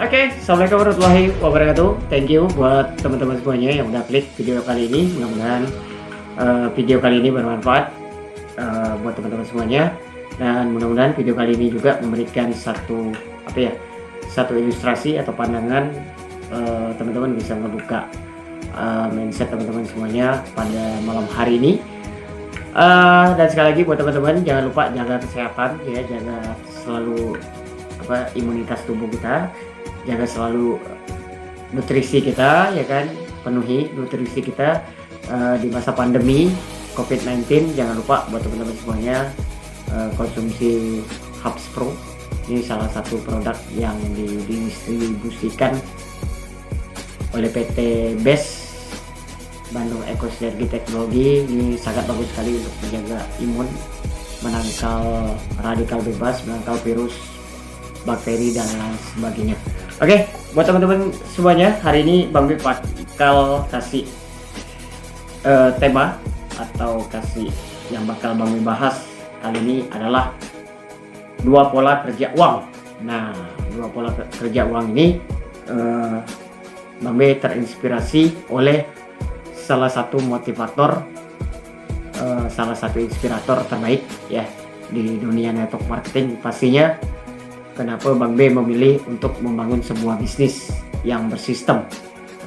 Oke, Assalamualaikum warahmatullahi wabarakatuh. Thank you buat teman-teman semuanya yang udah klik video kali ini. Mudah-mudahan video kali ini bermanfaat buat teman-teman semuanya. Dan mudah-mudahan video kali ini juga memberikan satu ilustrasi atau pandangan teman-teman bisa ngebuka mindset teman-teman semuanya pada malam hari ini. Dan sekali lagi buat teman-teman jangan lupa jaga kesehatan ya, jaga selalu imunitas tubuh kita, jaga selalu nutrisi kita ya kan, penuhi nutrisi kita di masa pandemi COVID-19. Jangan lupa buat teman-teman semuanya konsumsi Hubs Pro. Ini salah satu produk yang didistribusikan oleh PT BES Bandung Eco Sinergi Teknologi. Ini sangat bagus sekali untuk menjaga imun, menangkal radikal bebas, menangkal virus, bakteri dan lain sebagainya. Oke, buat teman-teman semuanya, hari ini Bang B bakal kasih tema atau kasih yang bakal Bang B bahas kali ini adalah dua pola kerja uang. Nah, dua pola kerja uang ini Bang B terinspirasi oleh salah satu motivator, salah satu inspirator terbaik ya di dunia network marketing pastinya. Kenapa Bang B memilih untuk membangun sebuah bisnis yang bersistem,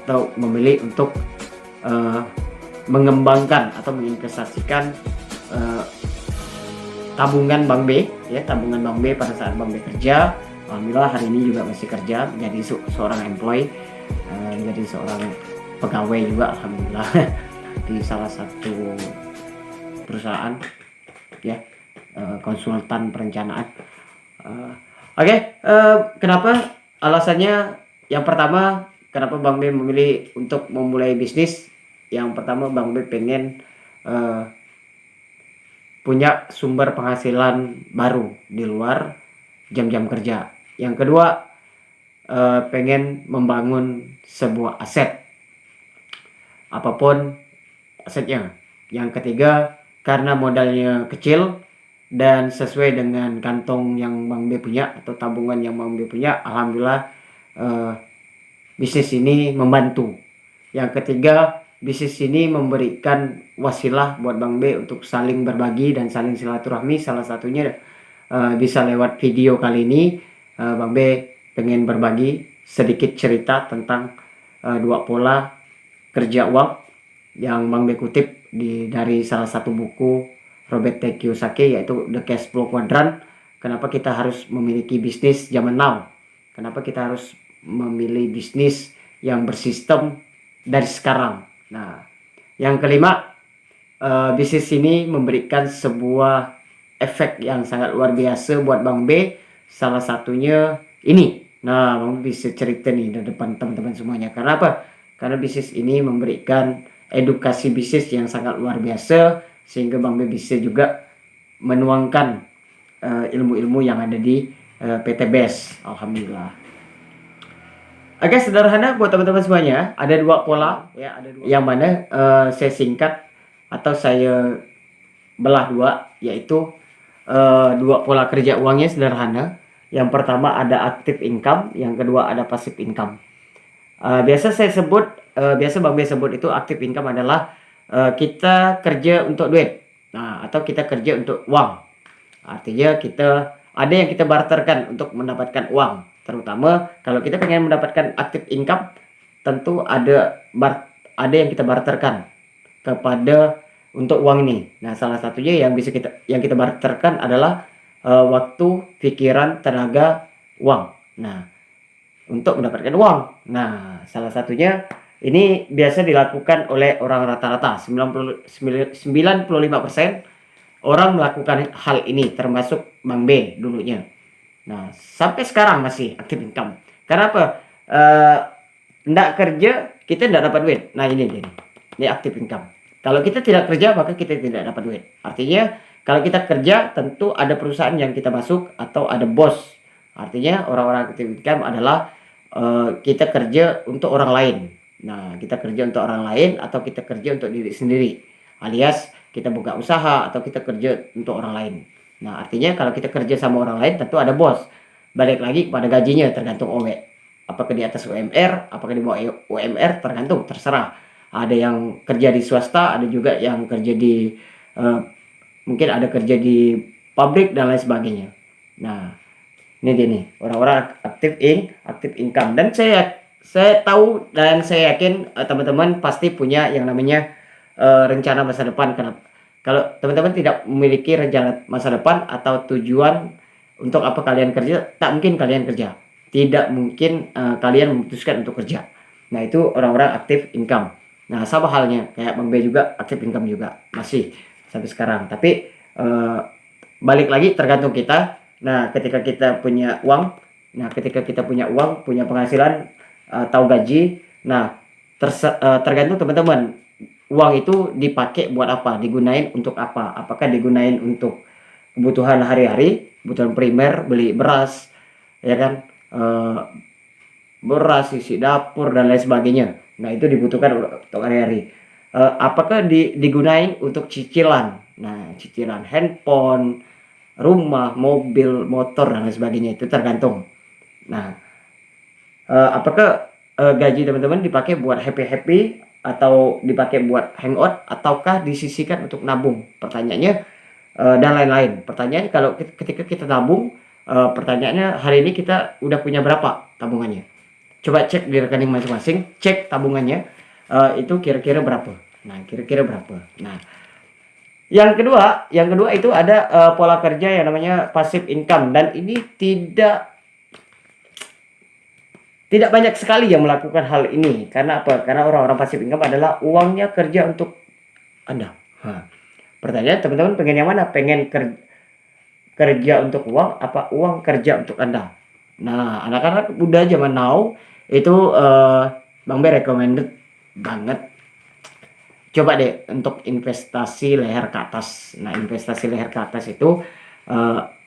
atau memilih untuk mengembangkan atau menginvestasikan tabungan Bang B ya, tabungan Bang B pada saat Bang B kerja. Alhamdulillah hari ini juga masih kerja menjadi seorang employee, menjadi seorang pegawai juga alhamdulillah di salah satu perusahaan ya, konsultan perencanaan. Oke, kenapa? Alasannya yang pertama, kenapa Bang B memilih untuk memulai bisnis? Yang pertama, Bang B pengen punya sumber penghasilan baru di luar jam-jam kerja. Yang kedua, pengen membangun sebuah aset, apapun asetnya. Yang ketiga, karena modalnya kecil dan sesuai dengan kantong yang Bang B punya atau tabungan yang Bang B punya, alhamdulillah bisnis ini membantu. Yang ketiga, bisnis ini memberikan wasilah buat Bang B untuk saling berbagi dan saling silaturahmi. Salah satunya bisa lewat video kali ini. Bang B pengen berbagi sedikit cerita tentang dua pola kerja uang yang Bang B kutip dari salah satu buku Robert T. Kiyosaki, yaitu The Cash Flow Quadrant. Kenapa kita harus memiliki bisnis zaman now? Kenapa kita harus memilih bisnis yang bersistem dari sekarang? Nah, yang kelima, bisnis ini memberikan sebuah efek yang sangat luar biasa buat Bang B. Salah satunya ini. Nah, Bang B bisa cerita nih di depan teman-teman semuanya. Karena apa? Karena bisnis ini memberikan edukasi bisnis yang sangat luar biasa, sehingga Bang B bisa juga menuangkan ilmu-ilmu yang ada di PT BES. Alhamdulillah. Oke, sederhana buat teman-teman semuanya, ada dua pola ya, yang mana saya singkat atau saya belah dua, yaitu dua pola kerja uangnya sederhana. Yang pertama ada active income, yang kedua ada passive income. Biasa Bang B sebut itu active income adalah kita kerja untuk duit, atau kita kerja untuk uang. Artinya ada yang kita barterkan untuk mendapatkan uang. Terutama kalau kita pengen mendapatkan active income, tentu ada yang kita barterkan kepada untuk uang ini. Nah, salah satunya yang kita barterkan adalah waktu, pikiran, tenaga, uang. Nah, untuk mendapatkan uang. Nah, salah satunya ini biasa dilakukan oleh orang rata-rata. 95% orang melakukan hal ini, termasuk Bang B dulunya. Nah, sampai sekarang masih active income. Karena apa? Nggak kerja, kita nggak dapat duit. Nah, ini active income. Kalau kita tidak kerja, maka kita tidak dapat duit. Artinya, kalau kita kerja, tentu ada perusahaan yang kita masuk atau ada bos. Artinya, orang-orang active income adalah kita kerja untuk orang lain. Nah, kita kerja untuk orang lain atau kita kerja untuk diri sendiri, alias kita buka usaha atau kita kerja untuk orang lain. Nah, artinya kalau kita kerja sama orang lain tentu ada bos. Balik lagi pada gajinya tergantung OW. apakah di atas UMR, apakah di bawah UMR, tergantung, terserah. Ada yang kerja di swasta, ada juga yang kerja di mungkin ada kerja di pabrik dan lain sebagainya. Nah, ini dia nih, orang-orang aktif income. Dan saya tahu dan saya yakin teman-teman pasti punya yang namanya rencana masa depan. Kenapa? Kalau teman-teman tidak memiliki rencana masa depan atau tujuan untuk apa kalian kerja, tak mungkin kalian kerja. Tidak mungkin kalian memutuskan untuk kerja. Nah, itu orang-orang aktif income. Nah, sama halnya kayak Bang B juga aktif income juga masih sampai sekarang. Tapi balik lagi tergantung kita. Nah, ketika kita punya uang, punya penghasilan atau gaji, nah tergantung teman-teman, uang itu dipakai buat apa, digunain untuk apa, apakah digunain untuk kebutuhan hari-hari, kebutuhan primer, beli beras, ya kan, beras, isi dapur dan lain sebagainya. Nah, itu dibutuhkan untuk hari-hari. Apakah digunain untuk cicilan? Nah, cicilan handphone, rumah, mobil, motor dan lain sebagainya, itu tergantung. Nah, apakah gaji teman-teman dipakai buat happy-happy atau dipakai buat hangout ataukah disisihkan untuk nabung? Pertanyaannya dan lain-lain. Pertanyaannya kalau ketika kita nabung, pertanyaannya hari ini kita udah punya berapa tabungannya? Coba cek di rekening masing-masing, cek tabungannya itu kira-kira berapa. Nah, kira-kira berapa. Nah, yang kedua itu ada pola kerja yang namanya passive income, dan ini tidak banyak sekali yang melakukan hal ini. Karena apa? Karena orang-orang passive income adalah uangnya kerja untuk Anda. Pertanyaan teman-teman pengen yang mana? Pengen kerja untuk uang apa uang kerja untuk Anda? Nah, anak-anak muda zaman now itu Bang B recommended banget. Coba deh untuk investasi leher ke atas. Nah, investasi leher ke atas itu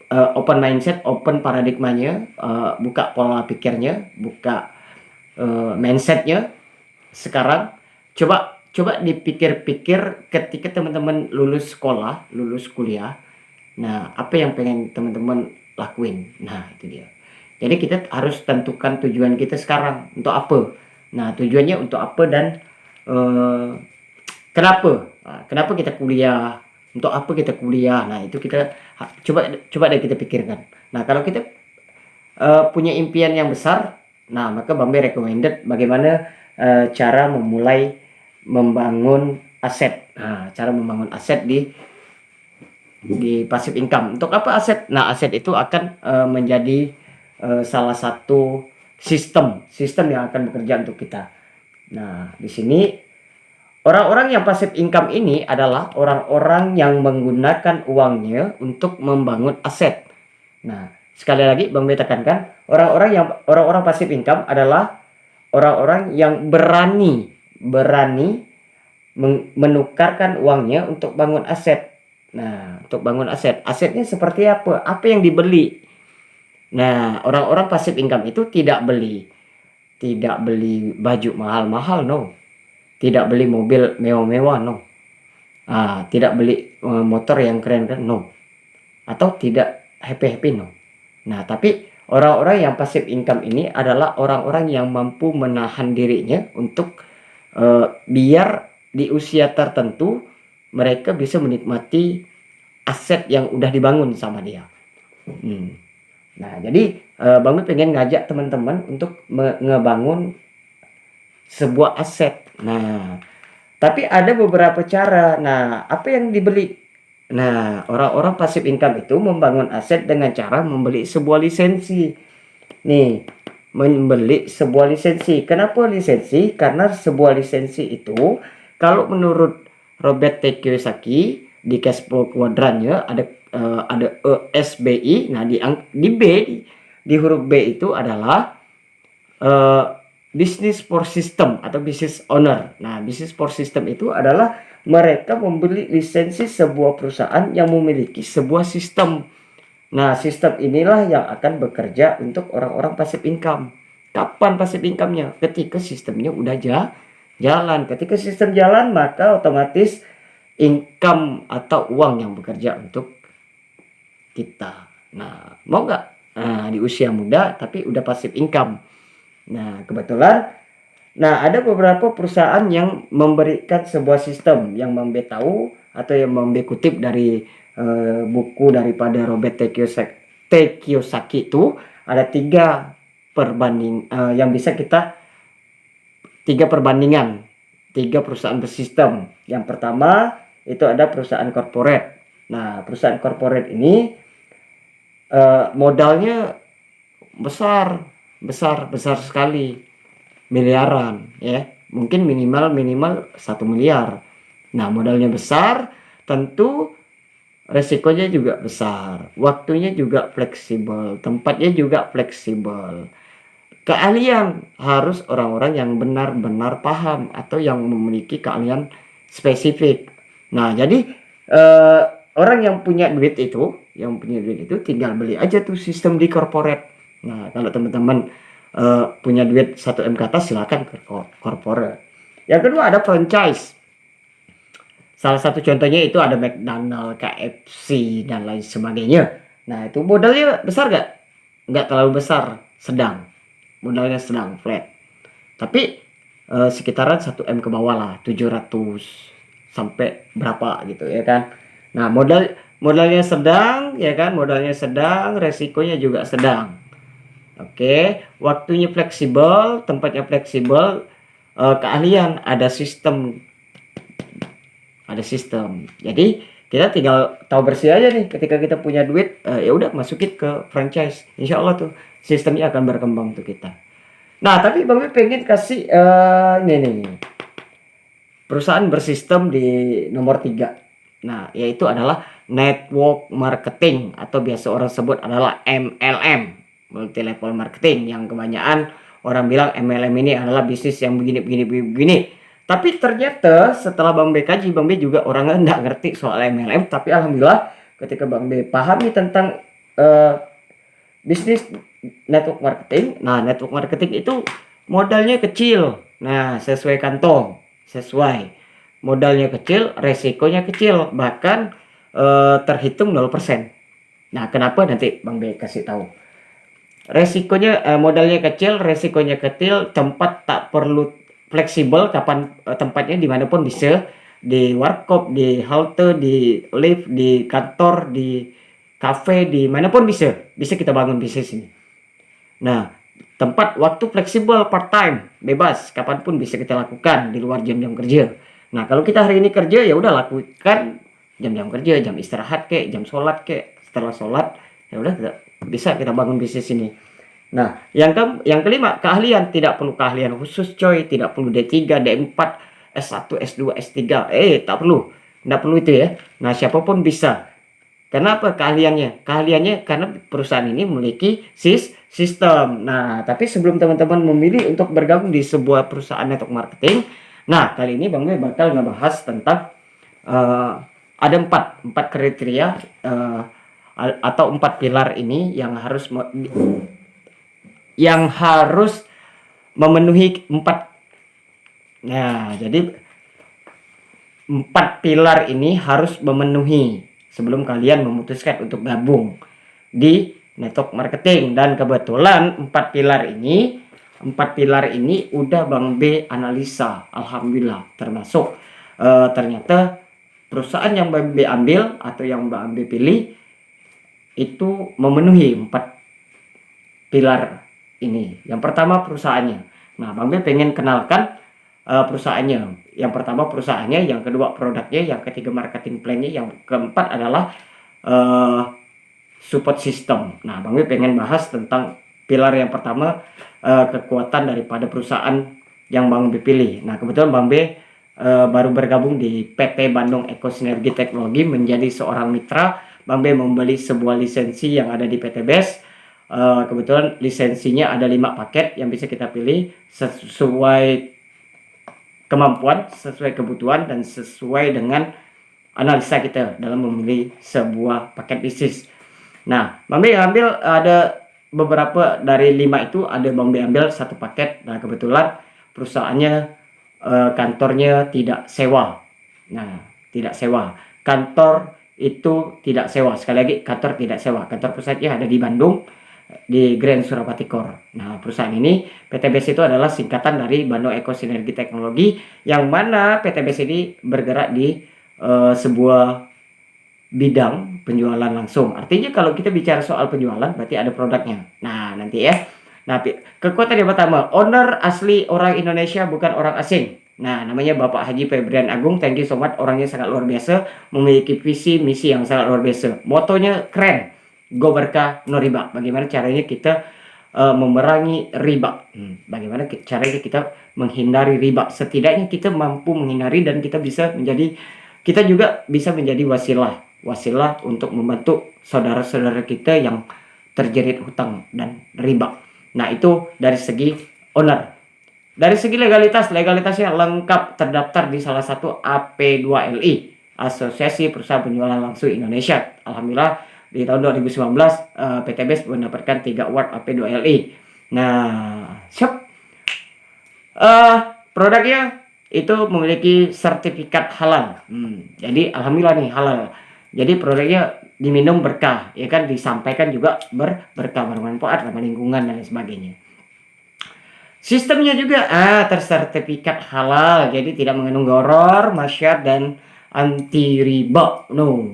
open mindset, open paradigmanya, buka pola pikirnya, buka mindsetnya. Sekarang coba dipikir-pikir ketika teman-teman lulus sekolah, lulus kuliah. Nah, apa yang pengen teman-teman lakuin? Nah, itu dia. Jadi kita harus tentukan tujuan kita sekarang untuk apa. Nah, tujuannya untuk apa dan kenapa? Kenapa kita kuliah? Untuk apa kita kuliah? Nah, itu kita coba deh kita pikirkan. Nah, kalau kita punya impian yang besar, nah maka Bang B recommended bagaimana cara memulai membangun aset. Nah, cara membangun aset di passive income. Untuk apa aset? Nah, aset itu akan menjadi salah satu sistem yang akan bekerja untuk kita. Nah, di sini orang-orang yang passive income ini adalah orang-orang yang menggunakan uangnya untuk membangun aset. Nah, sekali lagi Bang B tekankan, orang-orang passive income adalah orang-orang yang berani menukarkan uangnya untuk bangun aset. Nah, untuk bangun aset. Asetnya seperti apa? Apa yang dibeli? Nah, orang-orang passive income itu tidak beli baju mahal-mahal, no. Tidak beli mobil mewah-mewah, no. Tidak beli motor yang keren-keren, no. Atau tidak happy-happy, no. Nah, tapi orang-orang yang passive income ini adalah orang-orang yang mampu menahan dirinya untuk biar di usia tertentu mereka bisa menikmati aset yang udah dibangun sama dia. Nah, jadi Bang B pengen ngajak teman-teman untuk ngebangun sebuah aset. Nah, tapi ada beberapa cara. Nah, apa yang dibeli? Nah, orang-orang passive income itu membangun aset dengan cara membeli sebuah lisensi. Nih, membeli sebuah lisensi. Kenapa lisensi? Karena sebuah lisensi itu, kalau menurut Robert T. Kiyosaki di cash flow quadrant-nya ada ESBI. Nah, di huruf B itu adalah business for system atau business owner. Nah, business for system itu adalah mereka membeli lisensi sebuah perusahaan yang memiliki sebuah sistem. Nah, sistem inilah yang akan bekerja untuk orang-orang passive income. Kapan passive income-nya? Ketika sistemnya udah jalan. Ketika sistem jalan, maka otomatis income atau uang yang bekerja untuk kita. Nah, mau nggak? Nah, di usia muda tapi udah passive income. Nah, kebetulan, nah ada beberapa perusahaan yang memberikan sebuah sistem yang Bang B tahu atau yang Bang B kutip dari buku daripada Robert T. Kiyosaki itu ada yang bisa kita tiga perbandingan, tiga perusahaan bersistem. Yang pertama itu ada perusahaan corporate. Nah, perusahaan corporate ini modalnya besar, besar sekali, miliaran ya. Mungkin minimal 1 miliar. Nah, modalnya besar, tentu resikonya juga besar, waktunya juga fleksibel, tempatnya juga fleksibel. Keahlian harus orang-orang yang benar-benar paham atau yang memiliki keahlian spesifik. Nah, jadi eh, orang yang punya duit itu tinggal beli aja tuh sistem di corporate. Nah, kalau teman-teman punya duit 1 M ke atas silakan ke corporate. Yang kedua ada franchise. Salah satu contohnya itu ada McDonald, KFC, dan lain sebagainya. Nah, itu modalnya besar gak? Nggak terlalu besar, sedang. Modalnya sedang, flat. Tapi sekitaran 1 M ke bawah lah, 700 sampai berapa gitu ya kan. Nah, modalnya sedang ya kan, modalnya sedang, resikonya juga sedang. Oke, waktunya fleksibel, tempatnya fleksibel, keahlian ada sistem. Jadi kita tinggal tahu bersih aja nih, ketika kita punya duit ya udah masukin ke franchise, insya Allah tuh sistemnya akan berkembang tuh kita. Nah, tapi Bang pengen kasih ini nih, perusahaan bersistem di nomor 3. Nah, yaitu adalah network marketing atau biasa orang sebut adalah MLM, multi level marketing, yang kebanyakan orang bilang MLM ini adalah bisnis yang begini. Tapi ternyata setelah Bang B kaji, Bang B juga orangnya nggak ngerti soal MLM, tapi alhamdulillah ketika Bang B pahami tentang bisnis network marketing. Nah, network marketing itu modalnya kecil. Nah, sesuai kantong, sesuai. Modalnya kecil, resikonya kecil, bahkan terhitung 0%. Nah, kenapa nanti Bang B kasih tahu. Resikonya modalnya kecil, resikonya kecil, tempat tak perlu fleksibel, kapan tempatnya dimanapun bisa, di warkop, di halte, di lift, di kantor, di kafe, di manapun bisa kita bangun bisnis ini. Nah, tempat waktu fleksibel, part time, bebas, kapanpun bisa kita lakukan di luar jam-jam kerja. Nah, kalau kita hari ini kerja ya udah lakukan jam-jam kerja, jam istirahat kek, jam sholat kek, setelah sholat ya udah bisa kita bangun bisnis ini. Nah, yang kelima, keahlian. Tidak perlu keahlian khusus coy, tidak perlu D3, D4, S1, S2, S3. Tak perlu. Tidak perlu itu ya. Nah, siapapun bisa. Kenapa keahliannya? Keahliannya karena perusahaan ini memiliki sistem. Nah, tapi sebelum teman-teman memilih untuk bergabung di sebuah perusahaan network marketing, nah, kali ini Bang Boy bakal ngebahas tentang ada empat kriteria atau 4 pilar ini yang harus memenuhi 4. Nah, jadi 4 pilar ini harus memenuhi sebelum kalian memutuskan untuk gabung di network marketing. Dan kebetulan 4 pilar ini udah Bang B analisa, alhamdulillah, termasuk ternyata perusahaan yang Bang B ambil atau yang Bang B pilih itu memenuhi 4 pilar ini. Yang pertama perusahaannya. Nah, Bang B pengen kenalkan perusahaannya. Yang pertama perusahaannya, yang kedua produknya, yang ketiga marketing plan-nya, yang keempat adalah support system. Nah, Bang B pengen bahas tentang pilar yang pertama, kekuatan daripada perusahaan yang Bang B pilih. Nah, kebetulan Bang B baru bergabung di PT Bandung Eko Sinergi Teknologi menjadi seorang mitra. Bang B membeli sebuah lisensi yang ada di PT BES. Kebetulan lisensinya ada 5 paket yang bisa kita pilih sesuai kemampuan, sesuai kebutuhan, dan sesuai dengan analisa kita dalam memilih sebuah paket bisnis. Nah, Bang B ambil ada beberapa dari 5 itu, ada Bang B ambil 1 paket. Nah, kebetulan perusahaannya kantornya tidak sewa. Nah, tidak sewa. Kantor itu tidak sewa. Sekali lagi, kantor tidak sewa. Kantor pusatnya ada di Bandung. di Grand Surapati Core. Nah, perusahaan ini PTBS itu adalah singkatan dari Bando Eko Sinergi Teknologi, yang mana PTBS ini bergerak di sebuah bidang penjualan langsung. Artinya kalau kita bicara soal penjualan berarti ada produknya. Nah, nanti ya. Nah, kekuatan yang pertama, owner asli orang Indonesia, bukan orang asing. Nah, namanya Bapak Haji Febrian Agung. Thank you so much. Orangnya sangat luar biasa, memiliki visi misi yang sangat luar biasa. Motonya keren. Go berkah no riba. Bagaimana caranya kita memerangi riba? Bagaimana caranya kita menghindari riba? Setidaknya kita mampu menghindari, dan kita juga bisa menjadi wasilah untuk membantu saudara-saudara kita yang terjerit hutang dan riba. Nah, itu dari segi owner. Dari segi legalitasnya lengkap, terdaftar di salah satu AP2LI, Asosiasi Perusahaan Penjualan Langsung Indonesia. Alhamdulillah di tahun 2019 PTBS mendapatkan 3 award AP2LI. Nah, produknya itu memiliki sertifikat halal. Jadi alhamdulillah nih halal. Jadi produknya diminum berkah, ya kan, disampaikan juga berkah, bermanfaat, ramah lingkungan dan lain sebagainya. Sistemnya juga tersertifikat halal, jadi tidak mengandung goror, masyarakat, dan anti riba. No,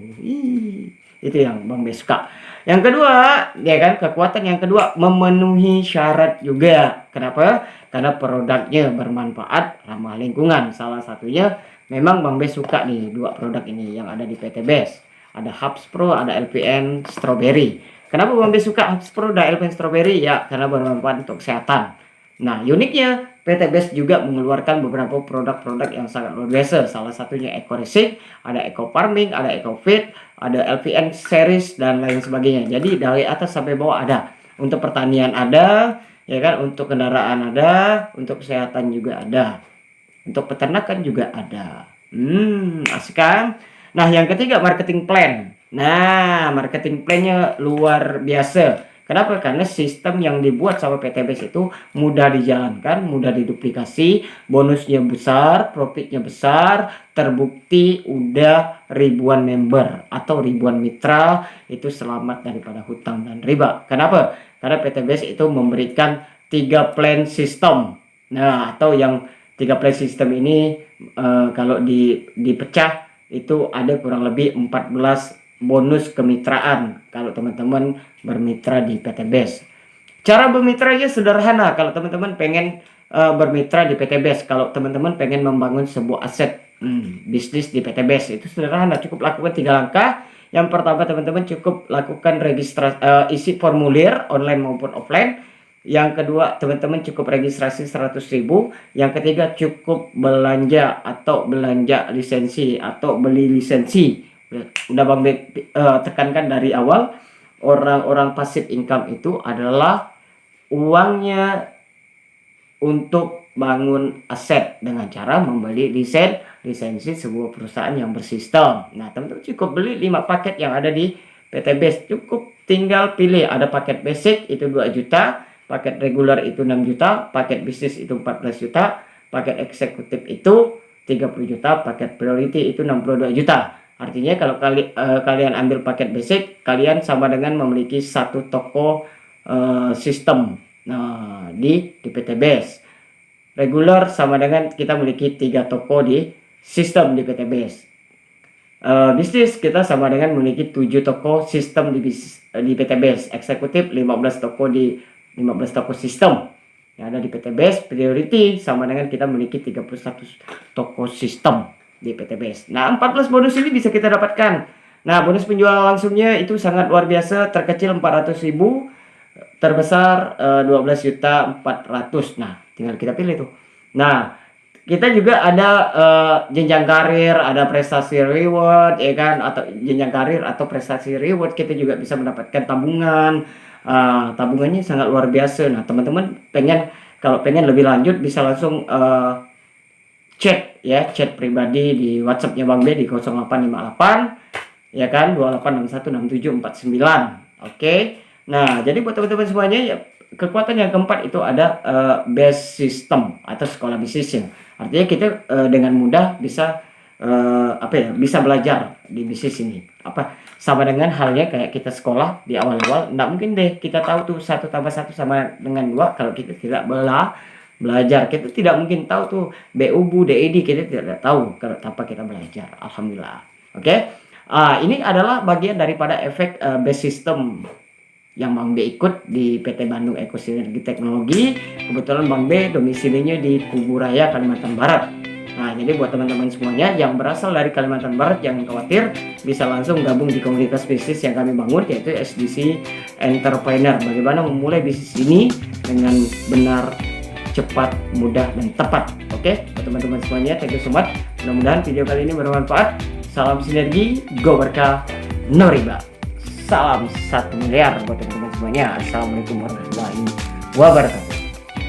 itu yang Bang B suka. Yang kedua, ya kan, kekuatan yang kedua, memenuhi syarat juga. Kenapa? Karena produknya bermanfaat, ramah lingkungan. Salah satunya memang Bang B suka nih 2 produk ini yang ada di PTBS. Ada Hubs Pro, ada LPN Strawberry. Kenapa Bang B suka Hubs Pro dan LPN Strawberry? Ya, karena bermanfaat untuk kesehatan. Nah, uniknya PTBS juga mengeluarkan beberapa produk-produk yang sangat luar biasa. Salah satunya Eco Research, ada Eco Farming, ada Eco Fit, ada LPN Series, dan lain sebagainya. Jadi dari atas sampai bawah ada. Untuk pertanian ada, ya kan, untuk kendaraan ada, untuk kesehatan juga ada, untuk peternakan juga ada. Asik kan? Nah, yang ketiga, marketing plan. Nah, marketing plannya luar biasa. Kenapa? Karena sistem yang dibuat sama PTBS itu mudah dijalankan, mudah diduplikasi, bonusnya besar, profitnya besar, terbukti udah ribuan member atau ribuan mitra itu selamat daripada hutang dan riba. Kenapa? Karena PTBS itu memberikan 3 plan system. Nah, atau yang 3 plan system ini kalau dipecah itu ada kurang lebih 14 bonus kemitraan kalau teman-teman bermitra di PTBS. Cara bermitranya sederhana. Kalau teman-teman pengen bermitra di PTBS, kalau teman-teman pengen membangun sebuah aset bisnis di PTBS, itu sederhana, cukup lakukan 3 langkah. Yang pertama, teman-teman cukup lakukan registrasi, isi formulir online maupun offline. Yang kedua, teman-teman cukup registrasi 100.000. Yang ketiga, cukup belanja lisensi atau beli lisensi. Udah Bang tekankan dari awal, orang-orang pasif income itu adalah uangnya untuk bangun aset dengan cara membeli lisensi sebuah perusahaan yang bersistem. Nah, teman-teman cukup beli 5 paket yang ada di PTBS. Cukup tinggal pilih, ada paket basic itu 2 juta, paket regular itu 6 juta, paket bisnis itu 14 juta, paket eksekutif itu 30 juta, paket priority itu 62 juta. Artinya kalau kalian ambil paket basic, kalian sama dengan memiliki 1 toko sistem di PTBS. Regular sama dengan kita memiliki 3 toko di sistem di PTBS. Bisnis kita sama dengan memiliki 7 toko sistem di PTBS. Eksekutif 15 toko sistem yang ada di PTBS. Priority sama dengan kita memiliki 31 toko sistem di PTBS. Nah, 14 bonus ini bisa kita dapatkan. Nah, bonus penjualan langsungnya itu sangat luar biasa. Terkecil 400.000, terbesar 12.400.000. Nah, tinggal kita pilih tuh. Nah, kita juga ada jenjang karir, ada prestasi reward, ya kan, atau jenjang karir atau prestasi reward. Kita juga bisa mendapatkan tabungan. Tabungannya sangat luar biasa. Nah, teman-teman kalau pengen lebih lanjut bisa langsung chat pribadi di WhatsApp-nya Bang B di 0858 ya kan 28616749. Oke. Nah, jadi buat teman-teman semuanya ya, kekuatan yang keempat itu ada base system atau sekolah bisnisnya. Artinya kita dengan mudah bisa bisa belajar di bisnis ini. Sama dengan halnya kayak kita sekolah di awal-awal, nggak mungkin deh kita tahu tuh 1+1 sama dengan 2 kalau kita tidak belajar. Kita tidak mungkin tahu tuh BU, DED, kita tidak tahu kalau tanpa kita belajar. Alhamdulillah. Oke. Ini adalah bagian daripada efek base system yang Bang B ikut di PT Bandung Eko Sinergi Teknologi. Kebetulan Bang B domisilinya di Kuburaya, Kalimantan Barat. Nah, jadi buat teman-teman semuanya yang berasal dari Kalimantan Barat, jangan khawatir, bisa langsung gabung di komunitas bisnis yang kami bangun, yaitu SDC Entrepreneur. Bagaimana memulai bisnis ini dengan benar, cepat, mudah, dan tepat. Oke, buat teman-teman semuanya, thank you so much. Mudah-mudahan video kali ini bermanfaat. Salam sinergi, go berkah, no riba. Salam 1 miliar buat teman-teman semuanya. Assalamualaikum warahmatullahi wabarakatuh.